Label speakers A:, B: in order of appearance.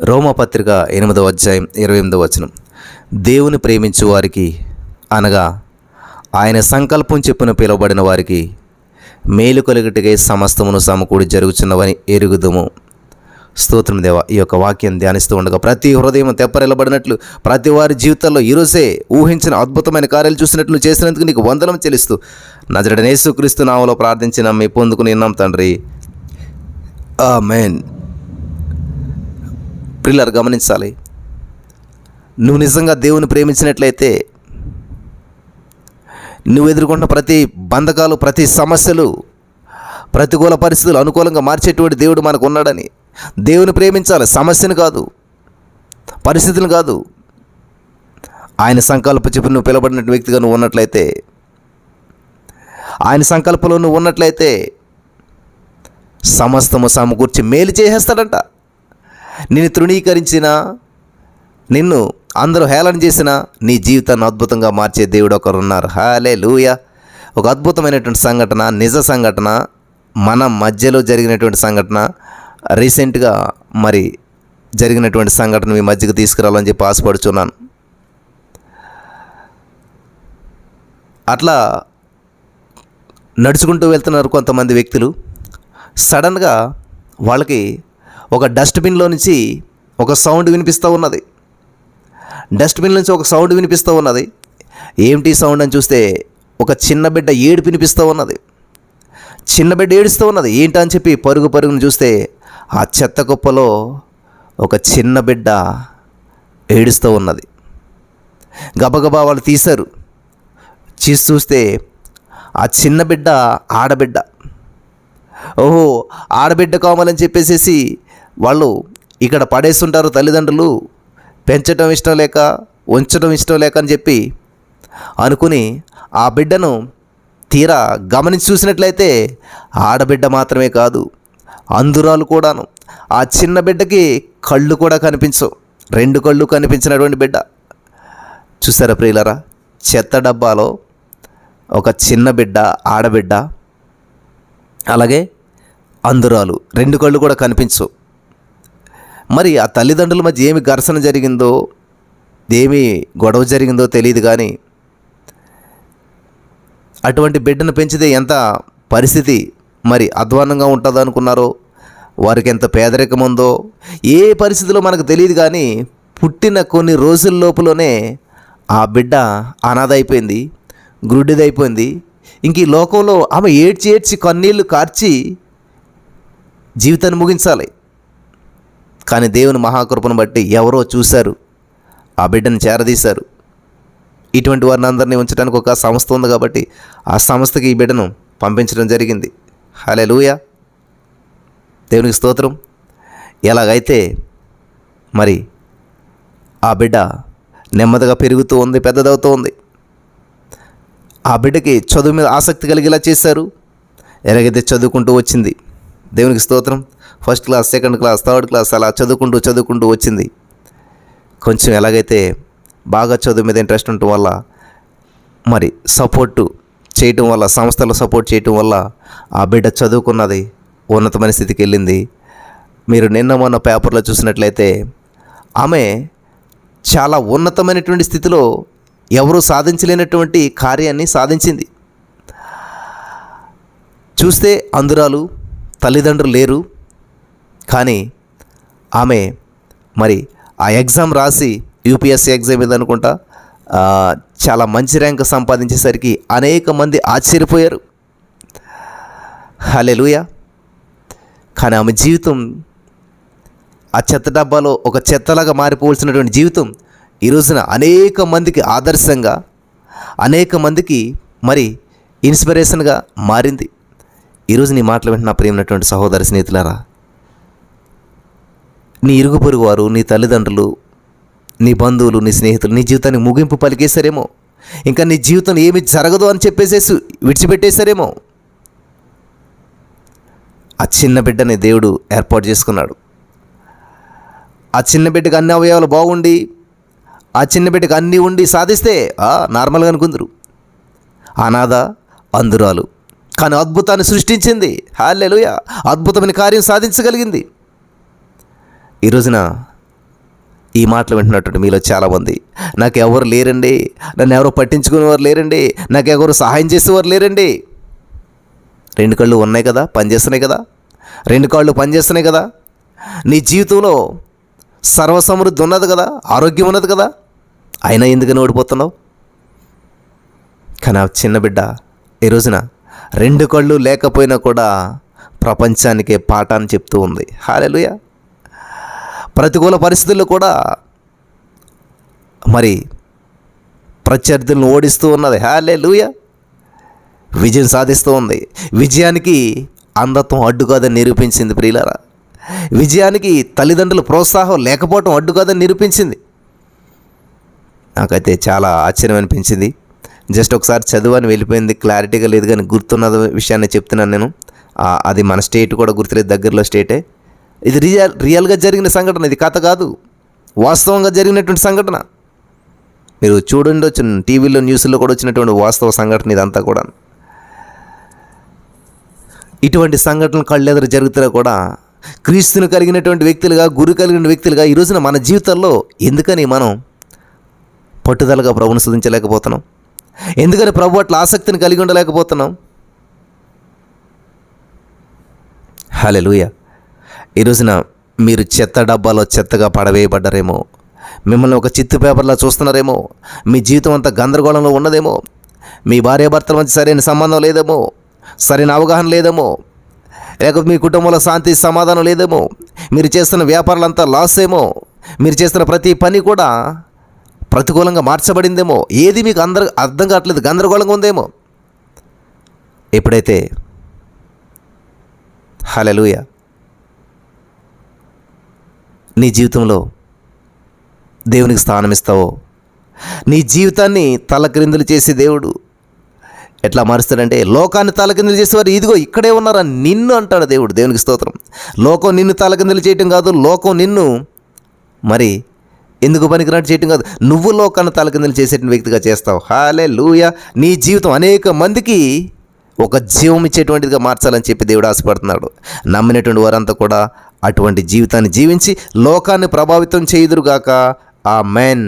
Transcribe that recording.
A: రోమపత్రిక 8వ అధ్యాయం 28వ వచనం. దేవుని ప్రేమించు వారికి అనగా ఆయన సంకల్పం చెప్పున పిలువబడిన వారికి మేలు కలుగుటకై సమస్తమును సమకూడి జరుగుచున్నవని ఎరుగుదుము. స్తోత్రం దేవా. ఈ యొక్క వాక్యం ధ్యానిస్తూ ఉండగా ప్రతి హృదయం తెప్పరిల్లబడినట్లు, ప్రతి వారి జీవితాల్లో ఈరోజే ఊహించిన అద్భుతమైన కార్యాలు చూసినట్లు చేసినందుకు నీకు వందనం చెల్లిస్తూ నజరేయుడైన యేసుక్రీస్తు నామములో ప్రార్థించిన మీ పొందుకుని ఉన్నాం తండ్రి, ఆమేన్. ప్రియులారా, గమనించాలి. నువ్వు నిజంగా దేవుని ప్రేమించినట్లయితే నువ్వు ఎదుర్కొంటున్న ప్రతి బంధకాలు, ప్రతి సమస్యలు, ప్రతికూల పరిస్థితులు అనుకూలంగా మార్చేటువంటి దేవుడు మనకు ఉన్నాడని. దేవుని ప్రేమించాలి, సమస్యను కాదు, పరిస్థితులను కాదు. ఆయన సంకల్ప చెప్పి నువ్వు పిలబడిన వ్యక్తిగా నువ్వు ఉన్నట్లయితే, ఆయన సంకల్పంలో నువ్వు ఉన్నట్లయితే సమస్తము సమకూర్చి మేలు చేసేస్తాడంట. నిన్ను తృణీకరించిన, నిన్ను అందరూ హేళన చేసిన నీ జీవితాన్ని అద్భుతంగా మార్చే దేవుడు ఒకరు ఉన్నారు. హల్లెలూయా. ఒక అద్భుతమైనటువంటి సంఘటన, నిజ సంఘటన, మన మధ్యలో జరిగినటువంటి సంఘటన, రీసెంట్గా జరిగినటువంటి సంఘటన మీ మధ్యకి తీసుకురావాలని చెప్పి ఆశపడుచున్నాను. అట్లా నడుచుకుంటూ వెళ్తున్నారు కొంతమంది వ్యక్తులు. సడన్గా వాళ్ళకి ఒక డస్ట్బిన్లో నుంచి ఒక సౌండ్ వినిపిస్తూ ఉన్నది. డస్ట్బిన్ నుంచి ఒక సౌండ్ వినిపిస్తూ ఉన్నది. ఏమిటి సౌండ్ అని చూస్తే ఒక చిన్న బిడ్డ ఏడుపు వినిపిస్తూ ఉన్నది. చిన్న బిడ్డ ఏడుస్తూ ఉన్నది. ఏంటని చెప్పి పరుగును చూస్తే ఆ చెత్త కుప్పలో ఒక చిన్న బిడ్డ ఏడుస్తూ ఉన్నది. గబగబా వాళ్ళు తీశారు. చూస్తే ఆ చిన్న బిడ్డ ఆడబిడ్డ. ఓహో, ఆడబిడ్డ కావాలని చెప్పేసి వాళ్ళు ఇక్కడ పడేస్తుంటారు తల్లిదండ్రులు, పెంచడం ఇష్టం లేక, ఉంచడం ఇష్టం లేక అని చెప్పి అనుకుని ఆ బిడ్డను తీరా గమనించి చూసినట్లయితే ఆడబిడ్డ మాత్రమే కాదు, అందురాలు కూడాను. ఆ చిన్న బిడ్డకి కళ్ళు కూడా కనిపించవు, 2 కళ్ళు కనిపించినటువంటి బిడ్డ. చూసారా ప్రియులారా, చెత్త డబ్బాలో ఒక చిన్న బిడ్డ, ఆడబిడ్డ, అలాగే అందురాలు, 2 కళ్ళు కూడా కనిపించవు. మరి ఆ తల్లిదండ్రుల మధ్య ఏమి ఘర్షణ జరిగిందో, ఏమి గొడవ జరిగిందో తెలియదు. కానీ అటువంటి బిడ్డను పెంచితే ఎంత పరిస్థితి అధ్వానంగా ఉంటుందో అనుకున్నారో, వారికి ఎంత పేదరికం ఉందో ఏ పరిస్థితిలో మనకు తెలియదు. కానీ పుట్టిన కొన్ని రోజుల లోపులోనే ఆ బిడ్డ అనాథ అయిపోయింది, గ్రుడ్డిదైపోయింది. ఇంక ఈ లోకంలో ఆమె ఏడ్చి కన్నీళ్లు కార్చి జీవితాన్ని ముగించాలి. కానీ దేవుని మహాకృపను బట్టి ఎవరో చూశారు, ఆ బిడ్డను చేరదీశారు. ఇటువంటి వారిని అందరినీ ఉంచడానికి ఒక సంస్థ ఉంది కాబట్టి ఆ సంస్థకి ఈ బిడ్డను పంపించడం జరిగింది. హల్లెలూయా, దేవునికి స్తోత్రం. ఎలాగైతే ఆ బిడ్డ నెమ్మదిగా పెరుగుతూ ఉంది, పెద్దదవుతూ ఉంది. ఆ బిడ్డకి చదువు మీద ఆసక్తి కలిగేలా చేశారు. ఎలాగైతే చదువుకుంటూ వచ్చింది, దేవునికి స్తోత్రం, 1st class, 2nd class, 3rd class అలా చదువుకుంటూ వచ్చింది. కొంచెం ఎలాగైతే బాగా చదువు మీద ఇంట్రెస్ట్ ఉండటం వల్ల, సపోర్టు చేయటం వల్ల, సంస్థలు సపోర్ట్ చేయటం వల్ల ఆ బిడ్డ చదువుకున్నది, ఉన్నతమైన స్థితికి వెళ్ళింది. మీరు నిన్న మొన్న పేపర్లో చూసినట్లయితే ఆమె చాలా ఉన్నతమైనటువంటి స్థితిలో ఎవరూ సాధించలేనటువంటి కార్యాన్ని సాధించింది. చూస్తే అందురాలు, తల్లిదండ్రులు లేరు. కానీ ఆమె ఆ ఎగ్జామ్ రాసి, యూపీఎస్సీ ఎగ్జామ్ మీద అనుకుంటా, చాలా మంచి ర్యాంక్ సంపాదించేసరికి అనేక మంది ఆశ్చర్యపోయారు. హల్లెలూయా. కానీ ఆమె జీవితం ఆ చెత్త డబ్బాలో ఒక చెత్తలాగా మారిపోవలసినటువంటి జీవితం ఈ రోజున అనేక మందికి ఆదర్శంగా, అనేక మందికి ఇన్స్పిరేషన్గా మారింది. ఈరోజు నీ మాటలు వింటున్న నా ప్రియమైనటువంటి సహోదరి స్నేహితులారా, నీ ఇరుగు పొరుగు వారు, నీ తల్లిదండ్రులు, నీ బంధువులు, నీ స్నేహితులు నీ జీవితానికి ముగింపు పలికేశారేమో, ఇంకా నీ జీవితం ఏమి జరగదు అని చెప్పేసేసి విడిచిపెట్టేశారేమో. ఆ చిన్న బిడ్డని దేవుడు ఏర్పాటు చేసుకున్నాడు. ఆ చిన్న బిడ్డకి అన్ని అవయవాలు బాగుండి, ఆ చిన్న బిడ్డకి అన్నీ ఉండి సాధిస్తే నార్మల్గా అనుకుందరు. అనాథ, అందురాలు, కానీ అద్భుతాన్ని సృష్టించింది. హల్లెలూయా, అద్భుతమైన కార్యం సాధించగలిగింది. ఈ రోజున ఈ మాటలు వింటున్నటువంటి మీలో చాలామంది, నాకు ఎవరు లేరండి, నన్ను ఎవరు పట్టించుకునేవారు లేరండి, నాకు ఎవరు సహాయం చేసేవారు లేరండి. 2 కళ్ళు ఉన్నాయి కదా, పనిచేస్తున్నాయి కదా, 2 కాళ్ళు పనిచేస్తున్నాయి కదా, నీ జీవితంలో సర్వసమృద్ధి ఉన్నది కదా, ఆరోగ్యం ఉన్నది కదా, అయినా ఎందుకని ఓడిపోతున్నావు? కానీ ఆ చిన్న బిడ్డ ఈ రోజున 2 కళ్ళు లేకపోయినా కూడా ప్రపంచానికే పాఠాన్ని చెప్తూ ఉంది. హల్లెలూయా. ప్రతికూల పరిస్థితుల్లో కూడా మరి ప్రత్యర్థులను ఓడిస్తూ ఉన్నది. హల్లెలూయా. విజయం సాధిస్తూ ఉంది. విజయానికి అంధత్వం అడ్డు కాదని నిరూపించింది ప్రియులారా. విజయానికి తల్లిదండ్రుల ప్రోత్సాహం లేకపోవటం అడ్డు కాదని నిరూపించింది. నాకైతే చాలా ఆశ్చర్యం అనిపించింది. జస్ట్ ఒకసారి చదువని వెళ్ళిపోయింది, క్లారిటీగా లేదు, కానీ గుర్తున్న విషయాన్ని చెప్తున్నాను నేను. అది మన స్టేట్ కూడా గుర్తులేదు, దగ్గరలో స్టేటే. ఇది రియల్గా జరిగిన సంఘటన, ఇది కథ కాదు, వాస్తవంగా జరిగినటువంటి సంఘటన. మీరు చూడండి, వచ్చిన టీవీలో న్యూస్లో కూడా వచ్చినటువంటి వాస్తవ సంఘటన ఇదంతా కూడా. ఇటువంటి సంఘటనలు కళ్ళెదురు జరుగుతున్నా కూడా క్రీస్తుని కలిగినటువంటి వ్యక్తులుగా, గురి కలిగిన వ్యక్తులుగా ఈ రోజున మన జీవితాల్లో ఎందుకని మనం పట్టుదలగా ప్రభువును స్తుతించలేకపోతున్నాం? ఎందుకని ప్రభు అట్లా ఆసక్తిని కలిగి ఉండలేకపోతున్నాం? హల్లెలూయా. ఈ రోజున మీరు చెత్త డబ్బాలో చెత్తగా పడవేయబడ్డారేమో, మిమ్మల్ని ఒక చిత్తు పేపర్లా చూస్తున్నారేమో, మీ జీవితం అంతా గందరగోళంలో ఉన్నదేమో, మీ భార్యాభర్తల మధ్య సరైన సంబంధం లేదేమో, సరైన అవగాహన లేదేమో, లేకపోతే మీ కుటుంబంలో శాంతి సమాధానం లేదేమో, మీరు చేస్తున్న వ్యాపారాలంతా లాస్ ఏమో, మీరు చేస్తున్న ప్రతి పని కూడా ప్రతికూలంగా మార్చబడిందేమో, ఏది మీకు అర్థం కావట్లేదు, గందరగోళంగా ఉందేమో. ఎప్పుడైతే హల్లెలూయా నీ జీవితంలో దేవునికి స్థానం ఇస్తావో, నీ జీవితాన్ని తలక్రిందులు చేసే దేవుడు ఎట్లా మారుస్తాడంటే, లోకాన్ని తలకిందులు చేసేవారు ఇదిగో ఇక్కడే ఉన్నారా నిన్ను అంటాడు దేవుడు. దేవునికి స్తోత్రం. లోకం నిన్ను తలకిందులు చేయటం కాదు, లోకం నిన్ను మరి ఎందుకు పనికిరాడు చేయటం కాదు, నువ్వు లోకాన్ని తలకిందులు చేసేటువంటి వ్యక్తిగా చేస్తావు. హల్లెలూయా. నీ జీవితం అనేక మందికి ఒక జీవం ఇచ్చేటువంటిదిగా మార్చాలని చెప్పి దేవుడు ఆశపడుతున్నాడు. నమ్మినటువంటి వారంతా కూడా అటువంటి జీవితాన్ని జీవించి లోకాన్ని ప్రభావితం చేయుదురుగాక. ఆమేన్.